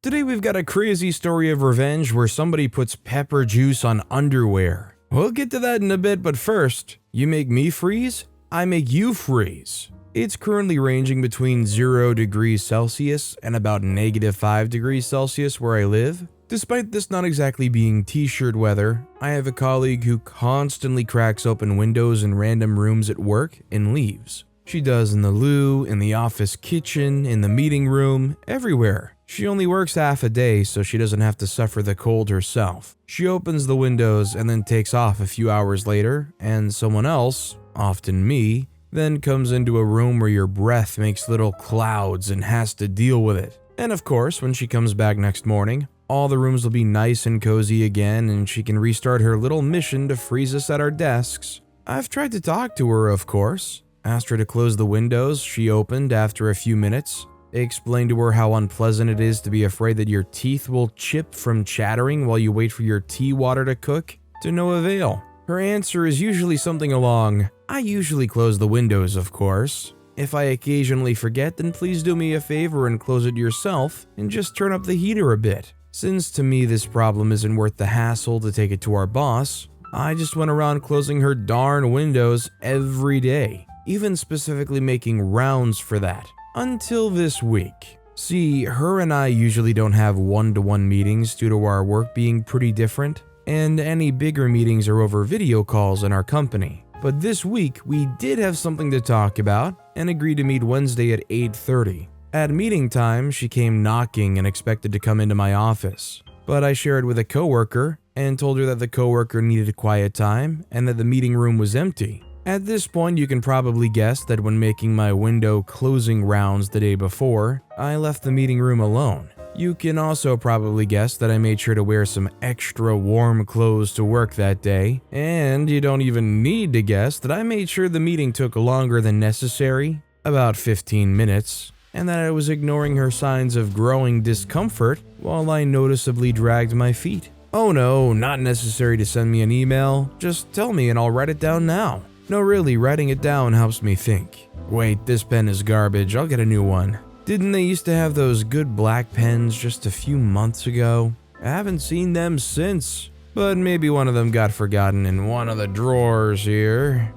Today we've got a crazy story of revenge where somebody puts pepper juice on underwear. We'll get to that in a bit, but first, you make me freeze, I make you freeze. It's currently ranging between 0 degrees Celsius and about -5 degrees Celsius where I live. Despite this not exactly being t-shirt weather, I have a colleague who constantly cracks open windows in random rooms at work and leaves. She does in the loo, in the office kitchen, in the meeting room, everywhere. She only works half a day, so she doesn't have to suffer the cold herself. She opens the windows and then takes off a few hours later, and someone else, often me, then comes into a room where your breath makes little clouds and has to deal with it. And of course, when she comes back next morning, all the rooms will be nice and cozy again, and she can restart her little mission to freeze us at our desks. I've tried to talk to her, of course. Asked her to close the windows she opened after a few minutes. Explained to her how unpleasant it is to be afraid that your teeth will chip from chattering while you wait for your tea water to cook. To no avail. Her answer is usually something along, "I usually close the windows, of course. If I occasionally forget, then please do me a favor and close it yourself and just turn up the heater a bit. Since to me this problem isn't worth the hassle to take it to our boss, I just went around closing her darn windows every day, even specifically making rounds for that. Until this week. See, her and I usually don't have one-to-one meetings due to our work being pretty different, and any bigger meetings are over video calls in our company. But this week, we did have something to talk about and agreed to meet Wednesday at 8:30. At meeting time, she came knocking and expected to come into my office. But I shared with a coworker and told her that the coworker needed quiet time and that the meeting room was empty. At this point, you can probably guess that when making my window closing rounds the day before, I left the meeting room alone. You can also probably guess that I made sure to wear some extra warm clothes to work that day, and you don't even need to guess that I made sure the meeting took longer than necessary, about 15 minutes, and that I was ignoring her signs of growing discomfort while I noticeably dragged my feet. Oh no, not necessary to send me an email, just tell me and I'll write it down now. No, really, writing it down helps me think. Wait, this pen is garbage, I'll get a new one. Didn't they used to have those good black pens just a few months ago? I haven't seen them since. But maybe one of them got forgotten in one of the drawers here.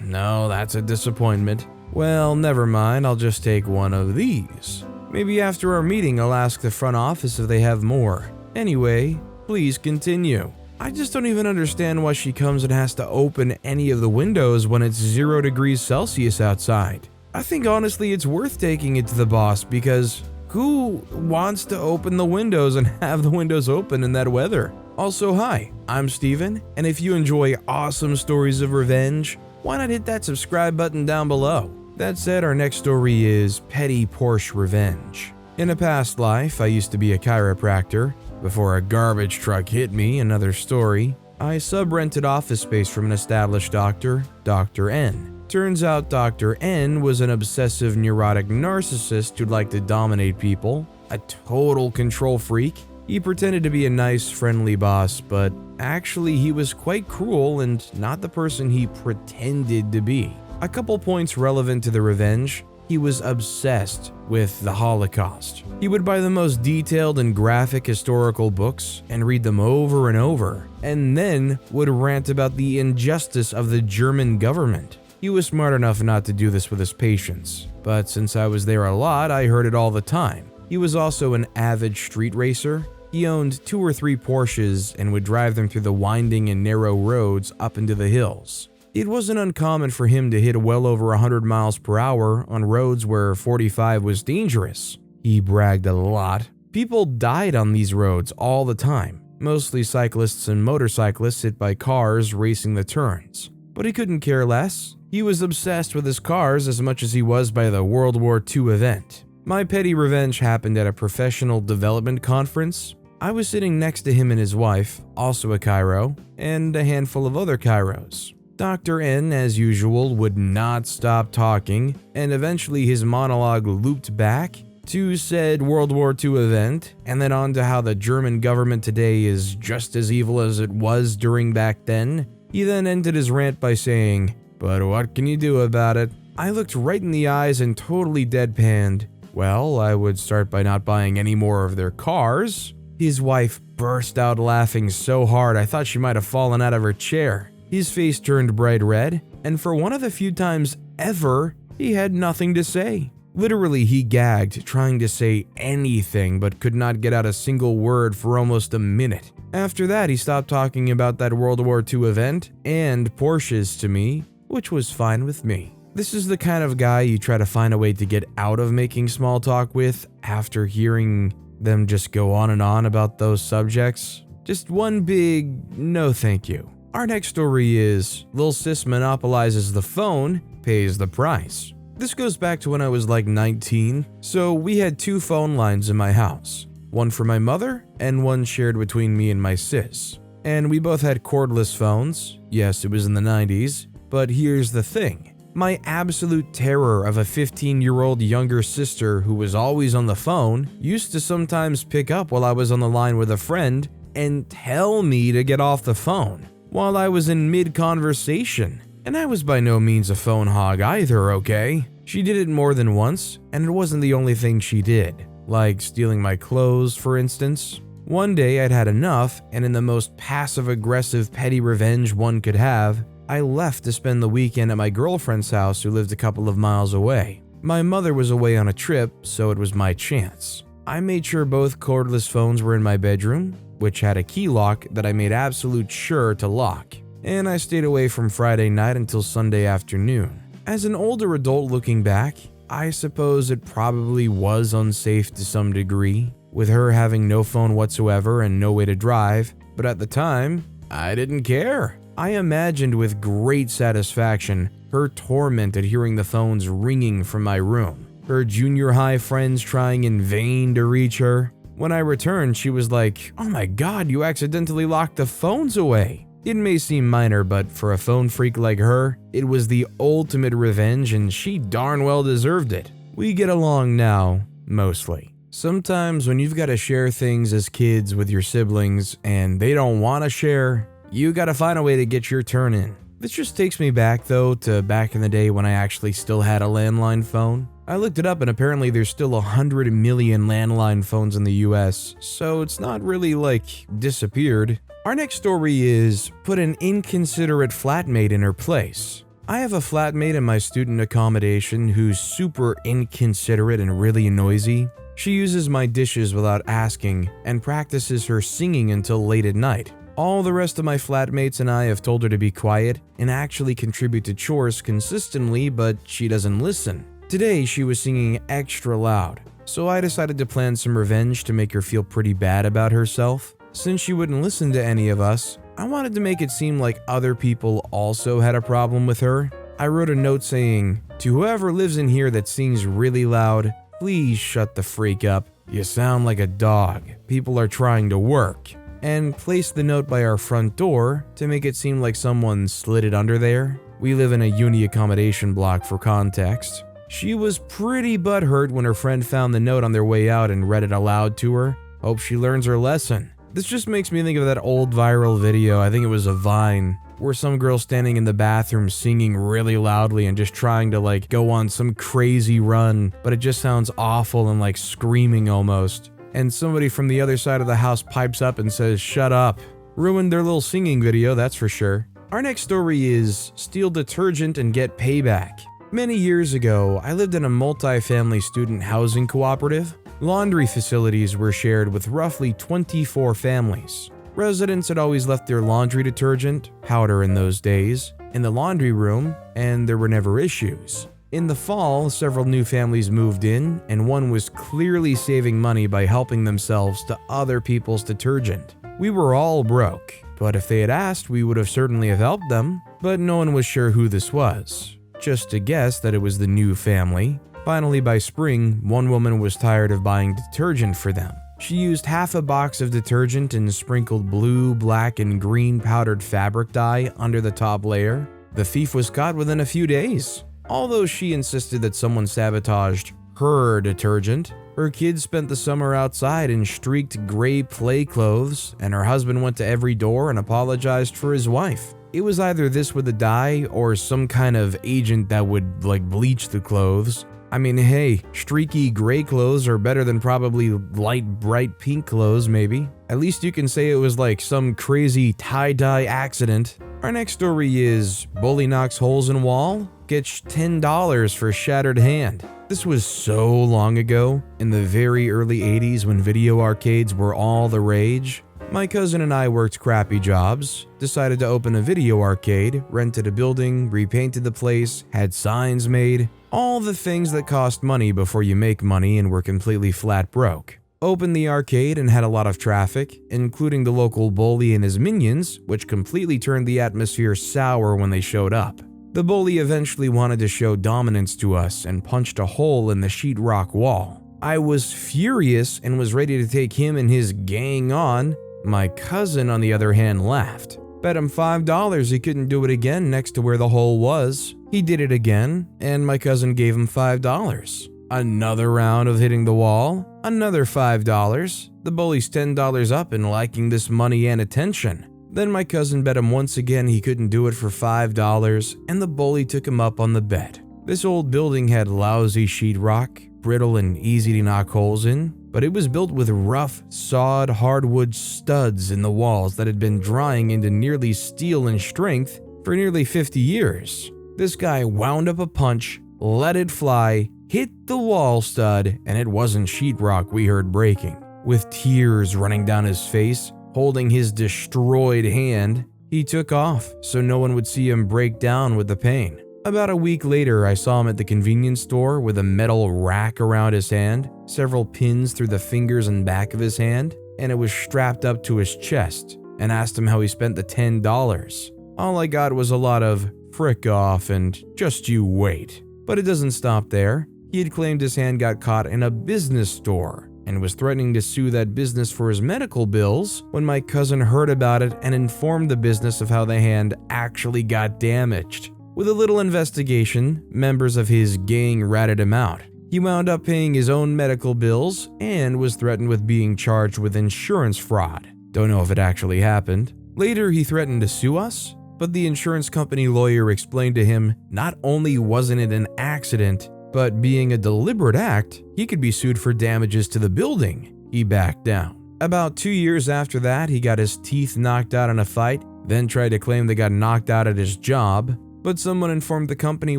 No, that's a disappointment. Well, never mind, I'll just take one of these. Maybe after our meeting I'll ask the front office if they have more. Anyway, please continue. I just don't even understand why she comes and has to open any of the windows when it's 0 degrees Celsius outside. I think honestly it's worth taking it to the boss because who wants to open the windows and have the windows open in that weather? Also, hi, I'm Steven, and if you enjoy awesome stories of revenge, why not hit that subscribe button down below? That said, our next story is Petty Porsche Revenge. In a past life, I used to be a chiropractor. Before a garbage truck hit me, another story, I sub-rented office space from an established doctor, Dr. N. Turns out Dr. N was an obsessive neurotic narcissist who'd like to dominate people, a total control freak. He pretended to be a nice, friendly boss, but actually he was quite cruel and not the person he pretended to be. A couple points relevant to the revenge. He was obsessed with the Holocaust. He would buy the most detailed and graphic historical books and read them over and over, and then would rant about the injustice of the German government. He was smart enough not to do this with his patients, but since I was there a lot, I heard it all the time. He was also an avid street racer. He owned 2 or 3 Porsches and would drive them through the winding and narrow roads up into the hills. It wasn't uncommon for him to hit well over 100 miles per hour on roads where 45 was dangerous. He bragged a lot. People died on these roads all the time, mostly cyclists and motorcyclists hit by cars racing the turns. But he couldn't care less. He was obsessed with his cars as much as he was by the World War II event. My petty revenge happened at a professional development conference. I was sitting next to him and his wife, also a chiro, and a handful of other chiros. Dr. N, as usual, would not stop talking, and eventually his monologue looped back to said World War II event, and then on to how the German government today is just as evil as it was during back then. He then ended his rant by saying, "But what can you do about it?" I looked right in the eyes and totally deadpanned, Well, I would start by not buying any more of their cars. His wife burst out laughing so hard I thought she might have fallen out of her chair. His face turned bright red, and for one of the few times ever, he had nothing to say. Literally, he gagged, trying to say anything, but could not get out a single word for almost a minute. After that, he stopped talking about that World War II event and Porsches to me, which was fine with me. This is the kind of guy you try to find a way to get out of making small talk with after hearing them just go on and on about those subjects. Just one big no thank you. Our next story is Lil Sis monopolizes the phone, pays the price. This goes back to when I was like 19, so we had 2 phone lines in my house. One for my mother and one shared between me and my sis. And we both had cordless phones. Yes, it was in the 90s, but here's the thing. My absolute terror of a 15-year-old younger sister who was always on the phone used to sometimes pick up while I was on the line with a friend and tell me to get off the phone while I was in mid-conversation. And I was by no means a phone hog either, okay? She did it more than once, and it wasn't the only thing she did, like stealing my clothes, for instance. One day I'd had enough, and in the most passive-aggressive petty revenge one could have, I left to spend the weekend at my girlfriend's house who lived a couple of miles away. My mother was away on a trip, so it was my chance. I made sure both cordless phones were in my bedroom, which had a key lock that I made absolute sure to lock. And I stayed away from Friday night until Sunday afternoon. As an older adult looking back, I suppose it probably was unsafe to some degree, with her having no phone whatsoever and no way to drive, but at the time, I didn't care. I imagined with great satisfaction her torment at hearing the phones ringing from my room, her junior high friends trying in vain to reach her. When I returned, she was like, "Oh my god, you accidentally locked the phones away." It may seem minor, but for a phone freak like her, it was the ultimate revenge and she darn well deserved it. We get along now, mostly. Sometimes when you've got to share things as kids with your siblings and they don't want to share, you gotta find a way to get your turn in. This just takes me back though to back in the day when I actually still had a landline phone. I looked it up and apparently there's still 100 million landline phones in the US, so it's not really like disappeared. Our next story is put an inconsiderate flatmate in her place. I have a flatmate in my student accommodation who's super inconsiderate and really noisy. She uses my dishes without asking and practices her singing until late at night. All the rest of my flatmates and I have told her to be quiet and actually contribute to chores consistently, but she doesn't listen. Today she was singing extra loud, so I decided to plan some revenge to make her feel pretty bad about herself. Since she wouldn't listen to any of us, I wanted to make it seem like other people also had a problem with her. I wrote a note saying, "To whoever lives in here that sings really loud, please shut the freak up. You sound like a dog. People are trying to work." And placed the note by our front door to make it seem like someone slid it under there. We live in a uni accommodation block for context. She was pretty butthurt when her friend found the note on their way out and read it aloud to her. Hope she learns her lesson. This just makes me think of that old viral video, I think it was a Vine, where some girl standing in the bathroom singing really loudly and just trying to go on some crazy run, but it just sounds awful and screaming almost. And somebody from the other side of the house pipes up and says, "Shut up." Ruined their little singing video, that's for sure. Our next story is steal detergent and get payback. Many years ago, I lived in a multi-family student housing cooperative. Laundry facilities were shared with roughly 24 families. Residents had always left their laundry detergent, powder in those days, in the laundry room, and there were never issues. In the fall, several new families moved in, and one was clearly saving money by helping themselves to other people's detergent. We were all broke, but if they had asked, we would have certainly have helped them, but no one was sure who this was. Just to guess that it was the new family. Finally, by spring, one woman was tired of buying detergent for them. She used half a box of detergent and sprinkled blue, black, and green powdered fabric dye under the top layer. The thief was caught within a few days. Although she insisted that someone sabotaged her detergent, her kids spent the summer outside in streaked gray play clothes, and her husband went to every door and apologized for his wife. It was either this with the dye or some kind of agent that would bleach the clothes. I mean, hey, streaky gray clothes are better than probably light bright pink clothes, maybe. At least you can say it was like some crazy tie-dye accident. Our next story is bully knocks holes in wall, gets $10 for shattered hand. This was so long ago, in the very early 80s when video arcades were all the rage. My cousin and I worked crappy jobs, decided to open a video arcade, rented a building, repainted the place, had signs made, all the things that cost money before you make money and were completely flat broke. Opened the arcade and had a lot of traffic, including the local bully and his minions, which completely turned the atmosphere sour when they showed up. The bully eventually wanted to show dominance to us and punched a hole in the sheetrock wall. I was furious and was ready to take him and his gang on. My cousin, on the other hand, laughed. Bet him $5 he couldn't do it again next to where the hole was. He did it again, and my cousin gave him $5. Another round of hitting the wall, another $5. The bully's $10 up and liking this money and attention. Then my cousin bet him once again he couldn't do it for $5, and the bully took him up on the bet. This old building had lousy sheetrock, brittle and easy to knock holes in, but it was built with rough, sawed hardwood studs in the walls that had been drying into nearly steel in strength for nearly 50 years. This guy wound up a punch, let it fly, hit the wall stud, and it wasn't sheetrock we heard breaking. With tears running down his face, holding his destroyed hand, he took off so no one would see him break down with the pain. About a week later, I saw him at the convenience store with a metal rack around his hand, several pins through the fingers and back of his hand, and it was strapped up to his chest, and asked him how he spent the $10. All I got was a lot of frick off and just you wait. But it doesn't stop there. He had claimed his hand got caught in a business store and was threatening to sue that business for his medical bills when my cousin heard about it and informed the business of how the hand actually got damaged. With a little investigation, members of his gang ratted him out. He wound up paying his own medical bills and was threatened with being charged with insurance fraud. Don't know if it actually happened. Later, he threatened to sue us, but the insurance company lawyer explained to him not only wasn't it an accident, but being a deliberate act, he could be sued for damages to the building. He backed down. About 2 years after that, he got his teeth knocked out in a fight, then tried to claim they got knocked out at his job, but someone informed the company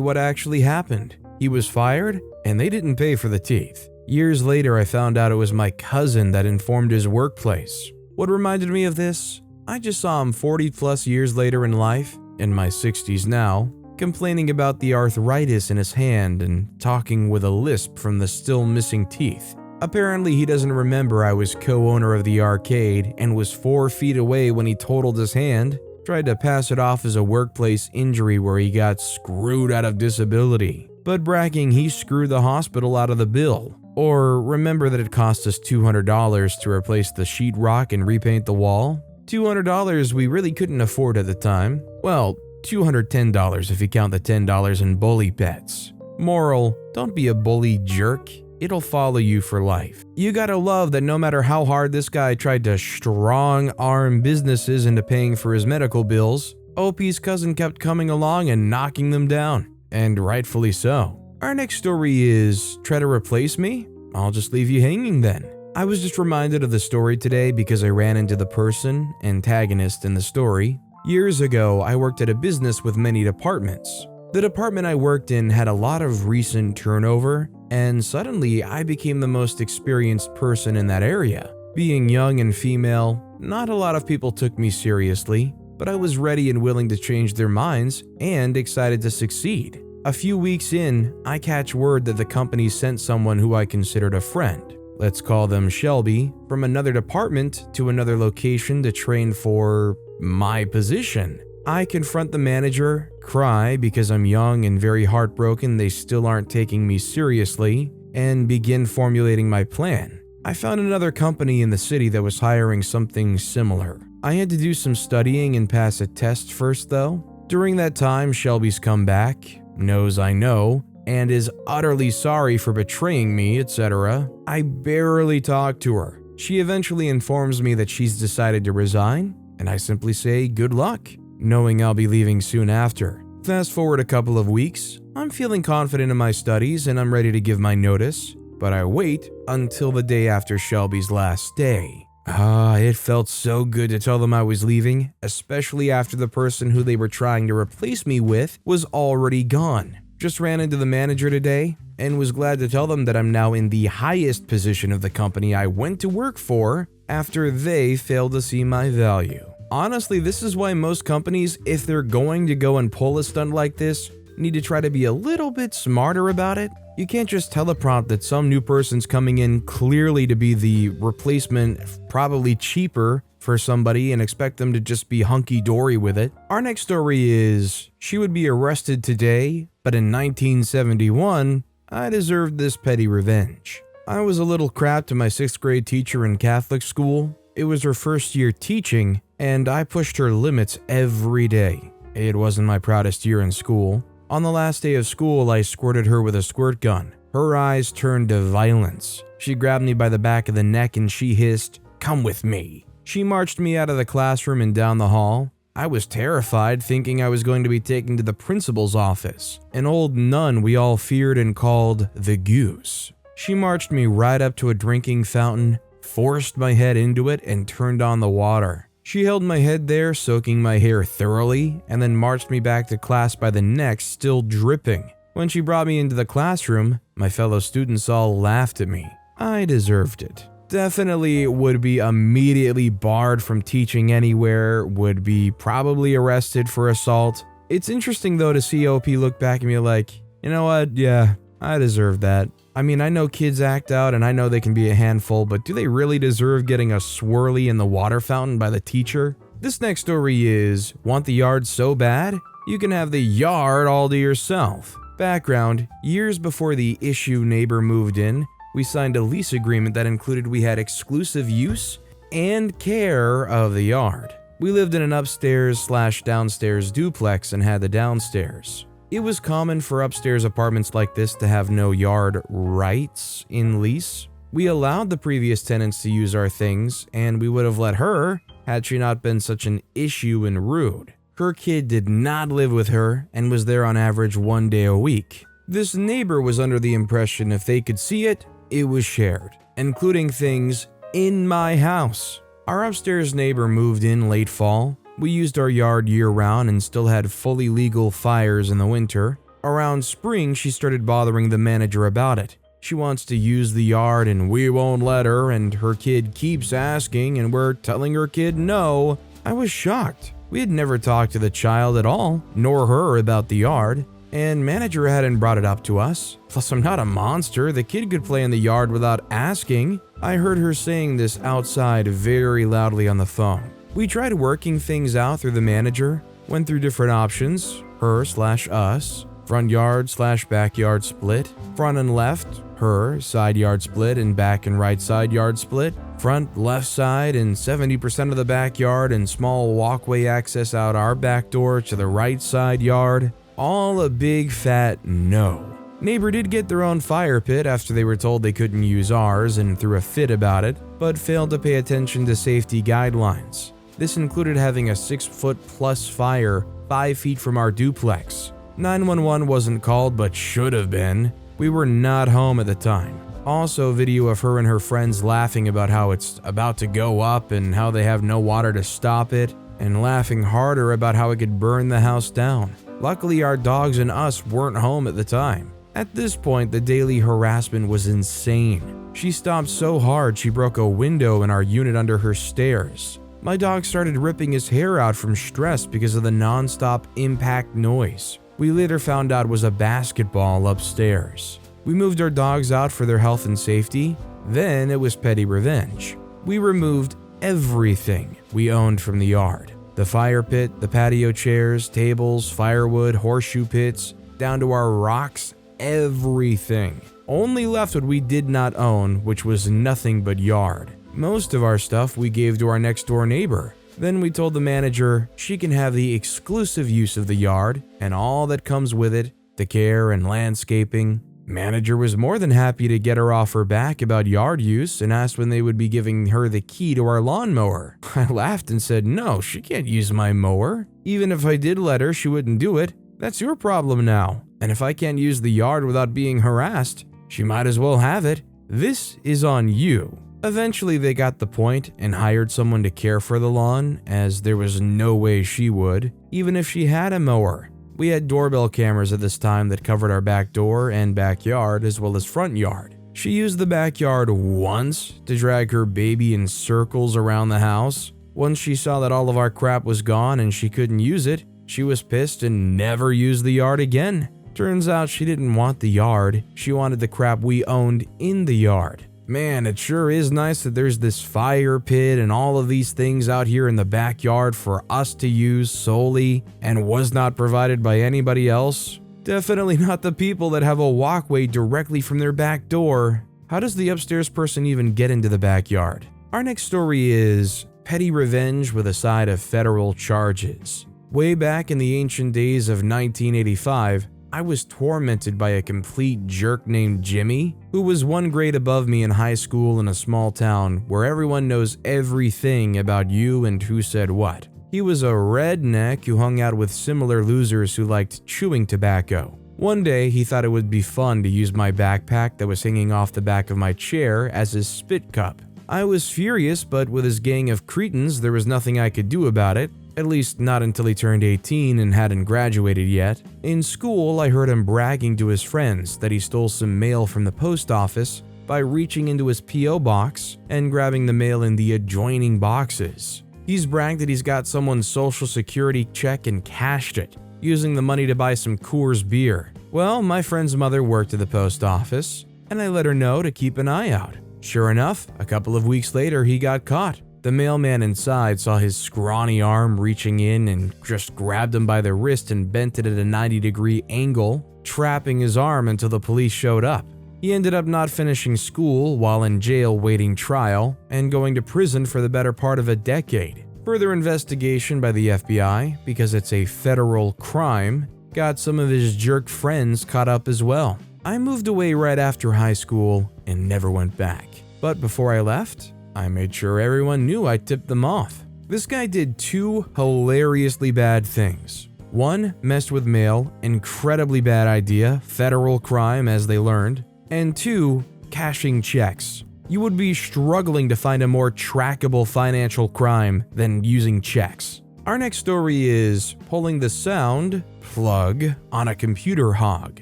what actually happened. He was fired, and they didn't pay for the teeth. Years later, I found out it was my cousin that informed his workplace. What reminded me of this? I just saw him 40 plus years later in life, in my 60s now, complaining about the arthritis in his hand and talking with a lisp from the still missing teeth. Apparently, he doesn't remember I was co-owner of the arcade and was 4 feet away when he totaled his hand. Tried to pass it off as a workplace injury where he got screwed out of disability, but bragging he screwed the hospital out of the bill. Or remember that it cost us $200 to replace the sheetrock and repaint the wall? $200 we really couldn't afford at the time. Well, $210 if you count the $10 in bully pets. Moral, don't be a bully jerk. It'll follow you for life. You gotta love that no matter how hard this guy tried to strong-arm businesses into paying for his medical bills, OP's cousin kept coming along and knocking them down. And rightfully so. Our next story is, try to replace me? I'll just leave you hanging then. I was just reminded of the story today because I ran into the person, antagonist in the story. Years ago, I worked at a business with many departments. The department I worked in had a lot of recent turnover, and suddenly I became the most experienced person in that area. Being young and female, not a lot of people took me seriously, but I was ready and willing to change their minds and excited to succeed. A few weeks in, I catch word that the company sent someone who I considered a friend, let's call them Shelby, from another department to another location to train for my position. I confront the manager, cry because I'm young and very heartbroken they still aren't taking me seriously, and begin formulating my plan. I found another company in the city that was hiring something similar. I had to do some studying and pass a test first though. During that time, Shelby's come back, knows I know, and is utterly sorry for betraying me, etc. I barely talk to her. She eventually informs me that she's decided to resign, and I simply say good luck, knowing I'll be leaving soon after. Fast forward a couple of weeks, I'm feeling confident in my studies and I'm ready to give my notice, but I wait until the day after Shelby's last day. It felt so good to tell them I was leaving, especially after the person who they were trying to replace me with was already gone. Just ran into the manager today and was glad to tell them that I'm now in the highest position of the company I went to work for after they failed to see my value. Honestly, this is why most companies, if they're going to go and pull a stunt like this, need to try to be a little bit smarter about it. You can't just teleprompt that some new person's coming in clearly to be the replacement, probably cheaper for somebody, and expect them to just be hunky-dory with it. Our next story is, she would be arrested today, but in 1971, I deserved this petty revenge. I was a little crap to my 6th grade teacher in Catholic school. It was her first year teaching, and I pushed her limits every day. It wasn't my proudest year in school. On the last day of school, I squirted her with a squirt gun. Her eyes turned to violence. She grabbed me by the back of the neck and she hissed, "Come with me." She marched me out of the classroom and down the hall. I was terrified, thinking I was going to be taken to the principal's office, an old nun we all feared and called the Goose. She marched me right up to a drinking fountain, forced my head into it, and turned on the water. She held my head there, soaking my hair thoroughly, and then marched me back to class by the neck, still dripping. When she brought me into the classroom, my fellow students all laughed at me. I deserved it. Definitely would be immediately barred from teaching anywhere, would be probably arrested for assault. It's interesting though to see OP look back at me like, you know what, yeah, I deserve that. I mean, I know kids act out and I know they can be a handful, but do they really deserve getting a swirly in the water fountain by the teacher? This next story is, want the yard so bad? You can have the yard all to yourself. Background, years before the issue neighbor moved in, we signed a lease agreement that included we had exclusive use and care of the yard. We lived in an upstairs/downstairs duplex and had the downstairs. It was common for upstairs apartments like this to have no yard rights in lease. We allowed the previous tenants to use our things, and we would have let her had she not been such an issue and rude. Her kid did not live with her and was there on average 1 day a week. This neighbor was under the impression if they could see it, it was shared, including things in my house. Our upstairs neighbor moved in late fall. We used our yard year-round and still had fully legal fires in the winter. Around spring, she started bothering the manager about it. She wants to use the yard and we won't let her, and her kid keeps asking and we're telling her kid no. I was shocked. We had never talked to the child at all, nor her about the yard, and manager hadn't brought it up to us. Plus, I'm not a monster. The kid could play in the yard without asking. I heard her saying this outside very loudly on the phone. We tried working things out through the manager, went through different options, her/us, front yard/backyard split, front and left, her, side yard split, and back and right side yard split, front left side and 70% of the backyard and small walkway access out our back door to the right side yard. All a big fat no. Neighbor did get their own fire pit after they were told they couldn't use ours and threw a fit about it, but failed to pay attention to safety guidelines. This included having a 6-foot-plus fire 5 feet from our duplex. 911 wasn't called, but should have been. We were not home at the time. Also, video of her and her friends laughing about how it's about to go up and how they have no water to stop it, and laughing harder about how it could burn the house down. Luckily, our dogs and us weren't home at the time. At this point, the daily harassment was insane. She stomped so hard she broke a window in our unit under her stairs. My dog started ripping his hair out from stress because of the non-stop impact noise. We later found out it was a basketball upstairs. We moved our dogs out for their health and safety. Then it was petty revenge. We removed everything we owned from the yard. The fire pit, the patio chairs, tables, firewood, horseshoe pits, down to our rocks, everything. Only left what we did not own, which was nothing but yard. Most of our stuff we gave to our next door neighbor. Then we told the manager she can have the exclusive use of the yard and all that comes with it, the care and landscaping. Manager was more than happy to get her off her back about yard use and asked when they would be giving her the key to our lawnmower. I laughed and said, no, she can't use my mower. Even if I did let her, she wouldn't do it. That's your problem now. And if I can't use the yard without being harassed, she might as well have it. This is on you." Eventually they got the point and hired someone to care for the lawn, as there was no way she would, even if she had a mower. We had doorbell cameras at this time that covered our back door and backyard as well as front yard. She used the backyard once to drag her baby in circles around the house. Once she saw that all of our crap was gone and she couldn't use it, she was pissed and never used the yard again. Turns out she didn't want the yard, she wanted the crap we owned in the yard. Man, it sure is nice that there's this fire pit and all of these things out here in the backyard for us to use solely and was not provided by anybody else. Definitely not the people that have a walkway directly from their back door. How does the upstairs person even get into the backyard? Our next story is petty revenge with a side of federal charges. Way back in the ancient days of 1985, I was tormented by a complete jerk named Jimmy, who was one grade above me in high school in a small town where everyone knows everything about you and who said what. He was a redneck who hung out with similar losers who liked chewing tobacco. One day, he thought it would be fun to use my backpack that was hanging off the back of my chair as his spit cup. I was furious, but with his gang of cretins, there was nothing I could do about it. At least not until he turned 18 and hadn't graduated yet. In school, I heard him bragging to his friends that he stole some mail from the post office by reaching into his P.O. box and grabbing the mail in the adjoining boxes. He's bragged that he's got someone's social security check and cashed it, using the money to buy some Coors beer. Well, my friend's mother worked at the post office, and I let her know to keep an eye out. Sure enough, a couple of weeks later, he got caught. The mailman inside saw his scrawny arm reaching in and just grabbed him by the wrist and bent it at a 90-degree angle, trapping his arm until the police showed up. He ended up not finishing school while in jail waiting trial and going to prison for the better part of a decade. Further investigation by the FBI, because it's a federal crime, got some of his jerk friends caught up as well. I moved away right after high school and never went back. But before I left, I made sure everyone knew I tipped them off. This guy did two hilariously bad things. One, messed with mail, incredibly bad idea, federal crime as they learned. And two, cashing checks. You would be struggling to find a more trackable financial crime than using checks. Our next story is pulling the sound plug on a computer hog.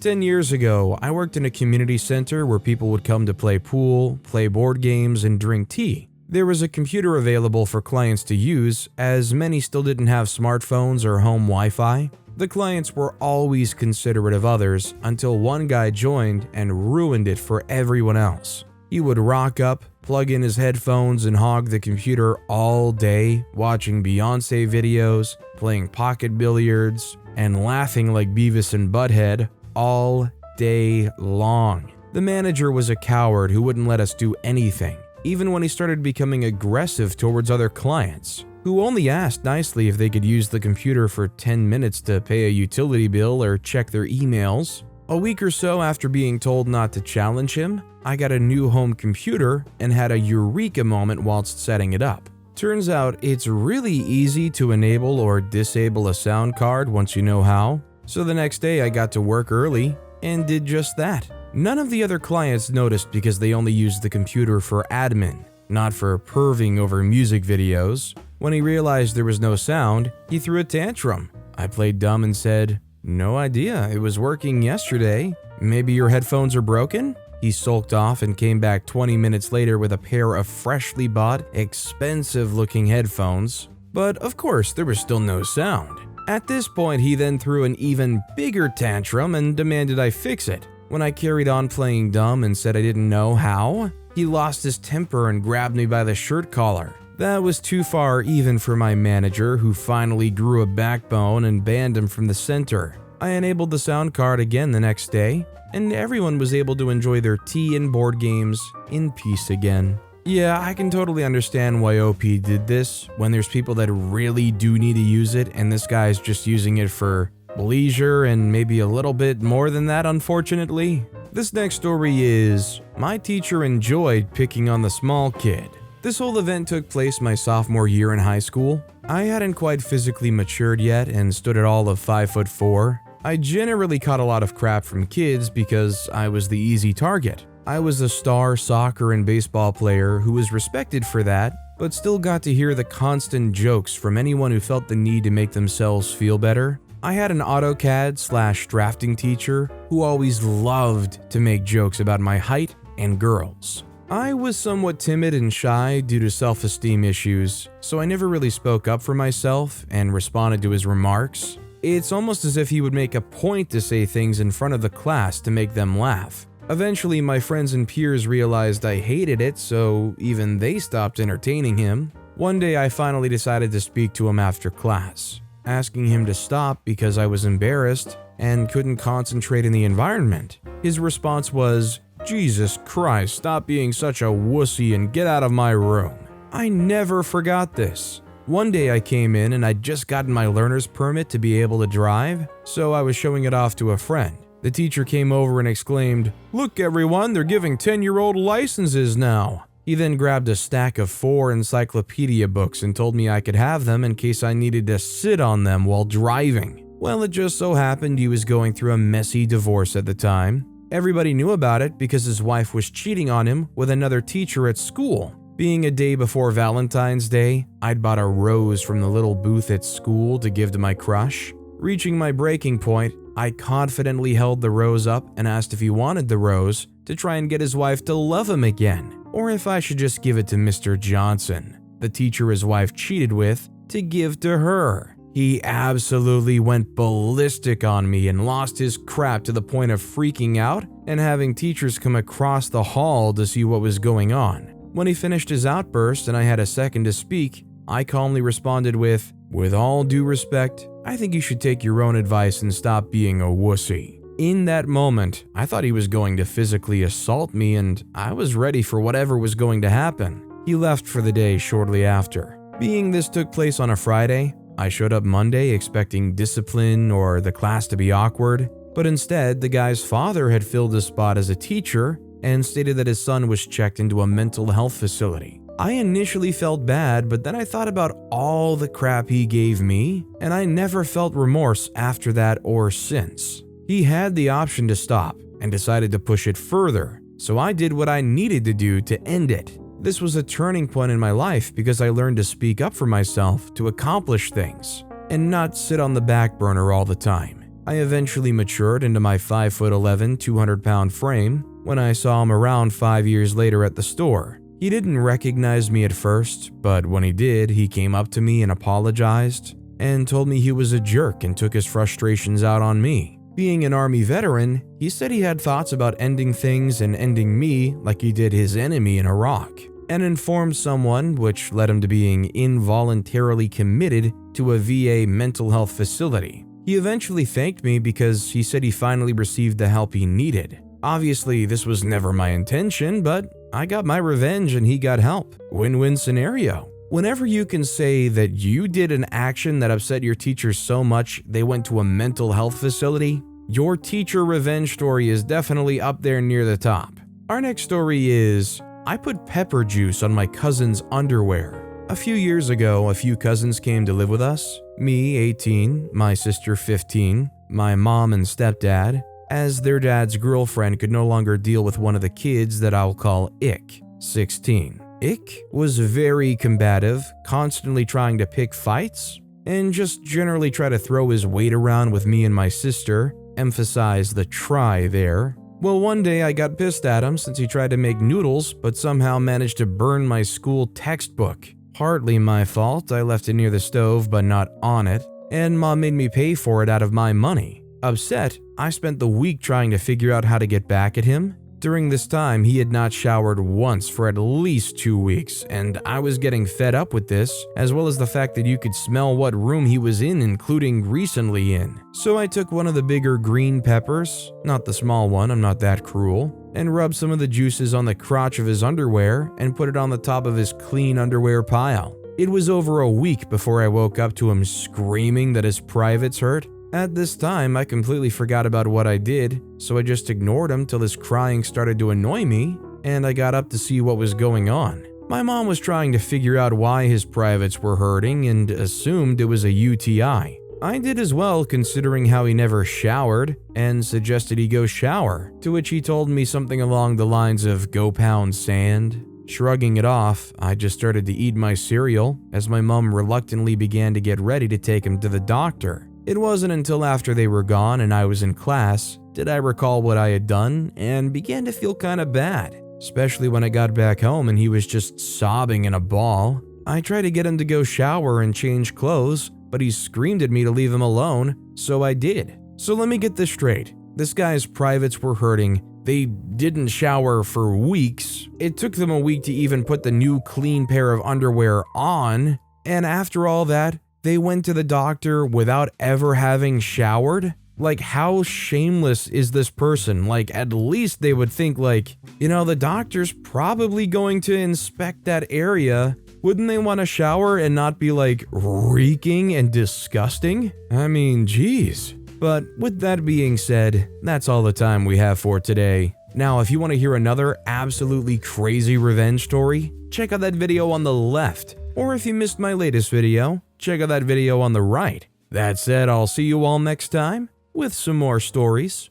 10 years ago, I worked in a community center where people would come to play pool, play board games, and drink tea. There was a computer available for clients to use, as many still didn't have smartphones or home Wi-Fi. The clients were always considerate of others until one guy joined and ruined it for everyone else. He would rock up, plug in his headphones, and hog the computer all day, watching Beyonce videos, playing pocket billiards, and laughing like Beavis and Butthead all day long. The manager was a coward who wouldn't let us do anything, even when he started becoming aggressive towards other clients, who only asked nicely if they could use the computer for 10 minutes to pay a utility bill or check their emails. A week or so after being told not to challenge him, I got a new home computer and had a eureka moment whilst setting it up. Turns out it's really easy to enable or disable a sound card once you know how. So the next day I got to work early and did just that. None of the other clients noticed because they only used the computer for admin, not for perving over music videos. When he realized there was no sound, he threw a tantrum. I played dumb and said, "No idea, it was working yesterday. Maybe your headphones are broken?" He sulked off and came back 20 minutes later with a pair of freshly bought, expensive-looking headphones. But of course, there was still no sound. At this point, he then threw an even bigger tantrum and demanded I fix it. When I carried on playing dumb and said I didn't know how, he lost his temper and grabbed me by the shirt collar. That was too far even for my manager, who finally grew a backbone and banned him from the center. I enabled the sound card again the next day, and everyone was able to enjoy their tea and board games in peace again. Yeah, I can totally understand why OP did this when there's people that really do need to use it, and this guy's just using it for leisure and maybe a little bit more than that, unfortunately. This next story is, my teacher enjoyed picking on the small kid. This whole event took place my sophomore year in high school. I hadn't quite physically matured yet and stood at all of 5'4". I generally caught a lot of crap from kids because I was the easy target. I was a star soccer and baseball player who was respected for that, but still got to hear the constant jokes from anyone who felt the need to make themselves feel better. I had an AutoCAD/drafting teacher who always loved to make jokes about my height and girls. I was somewhat timid and shy due to self-esteem issues, so I never really spoke up for myself and responded to his remarks. It's almost as if he would make a point to say things in front of the class to make them laugh. Eventually, my friends and peers realized I hated it, so even they stopped entertaining him. One day, I finally decided to speak to him after class, asking him to stop because I was embarrassed and couldn't concentrate in the environment. His response was, "Jesus Christ, stop being such a wussy and get out of my room." I never forgot this. One day I came in and I'd just gotten my learner's permit to be able to drive, so I was showing it off to a friend. The teacher came over and exclaimed, "Look everyone, they're giving 10-year-old licenses now." He then grabbed a stack of 4 encyclopedia books and told me I could have them in case I needed to sit on them while driving. Well, it just so happened he was going through a messy divorce at the time. Everybody knew about it because his wife was cheating on him with another teacher at school. Being a day before Valentine's Day, I'd bought a rose from the little booth at school to give to my crush. Reaching my breaking point, I confidently held the rose up and asked if he wanted the rose to try and get his wife to love him again, or if I should just give it to Mr. Johnson, the teacher his wife cheated with, to give to her. He absolutely went ballistic on me and lost his crap to the point of freaking out and having teachers come across the hall to see what was going on. When he finished his outburst and I had a second to speak, I calmly responded with all due respect, I think you should take your own advice and stop being a wussy." In that moment, I thought he was going to physically assault me and I was ready for whatever was going to happen. He left for the day shortly after. Being this took place on a Friday, I showed up Monday expecting discipline or the class to be awkward, but instead the guy's father had filled his spot as a teacher and stated that his son was checked into a mental health facility. I initially felt bad, but then I thought about all the crap he gave me, and I never felt remorse after that or since. He had the option to stop and decided to push it further, so I did what I needed to do to end it. This was a turning point in my life because I learned to speak up for myself to accomplish things and not sit on the back burner all the time. I eventually matured into my 5'11", 200-pound frame when I saw him around 5 years later at the store. He didn't recognize me at first, but when he did, he came up to me and apologized and told me he was a jerk and took his frustrations out on me. Being an Army veteran, he said he had thoughts about ending things and ending me like he did his enemy in Iraq, and informed someone, which led him to being involuntarily committed to a VA mental health facility. He eventually thanked me because he said he finally received the help he needed. Obviously, this was never my intention, but I got my revenge and he got help. Win-win scenario. Whenever you can say that you did an action that upset your teacher so much they went to a mental health facility, your teacher revenge story is definitely up there near the top. Our next story is, I put pepper juice on my cousin's underwear. A few years ago, a few cousins came to live with us. Me, 18, my sister, 15, my mom and stepdad, as their dad's girlfriend could no longer deal with one of the kids that I'll call Ick, 16. Ick was very combative, constantly trying to pick fights, and just generally try to throw his weight around with me and my sister, emphasize the try there. Well, one day I got pissed at him since he tried to make noodles but somehow managed to burn my school textbook. Partly my fault, I left it near the stove but not on it, and Mom made me pay for it out of my money. Upset, I spent the week trying to figure out how to get back at him. During this time, he had not showered once for at least 2 weeks, and I was getting fed up with this, as well as the fact that you could smell what room he was in, including recently in. So I took one of the bigger green peppers, not the small one, I'm not that cruel, and rubbed some of the juices on the crotch of his underwear and put it on the top of his clean underwear pile. It was over a week before I woke up to him screaming that his privates hurt. At this time, I completely forgot about what I did, so I just ignored him till his crying started to annoy me, and I got up to see what was going on. My mom was trying to figure out why his privates were hurting and assumed it was a UTI. I did as well, considering how he never showered, and suggested he go shower, to which he told me something along the lines of go pound sand. Shrugging it off, I just started to eat my cereal as my mom reluctantly began to get ready to take him to the doctor. It wasn't until after they were gone and I was in class did I recall what I had done and began to feel kinda bad, especially when I got back home and he was just sobbing in a ball. I tried to get him to go shower and change clothes, but he screamed at me to leave him alone, so I did. So let me get this straight. This guy's privates were hurting. They didn't shower for weeks. It took them a week to even put the new clean pair of underwear on. And after all that, they went to the doctor without ever having showered? Like, how shameless is this person? Like, at least they would think like, the doctor's probably going to inspect that area. Wouldn't they want to shower and not be like reeking and disgusting? I mean, geez. But with that being said, that's all the time we have for today. Now, if you want to hear another absolutely crazy revenge story, check out that video on the left. Or if you missed my latest video, check out that video on the right. That said, I'll see you all next time with some more stories.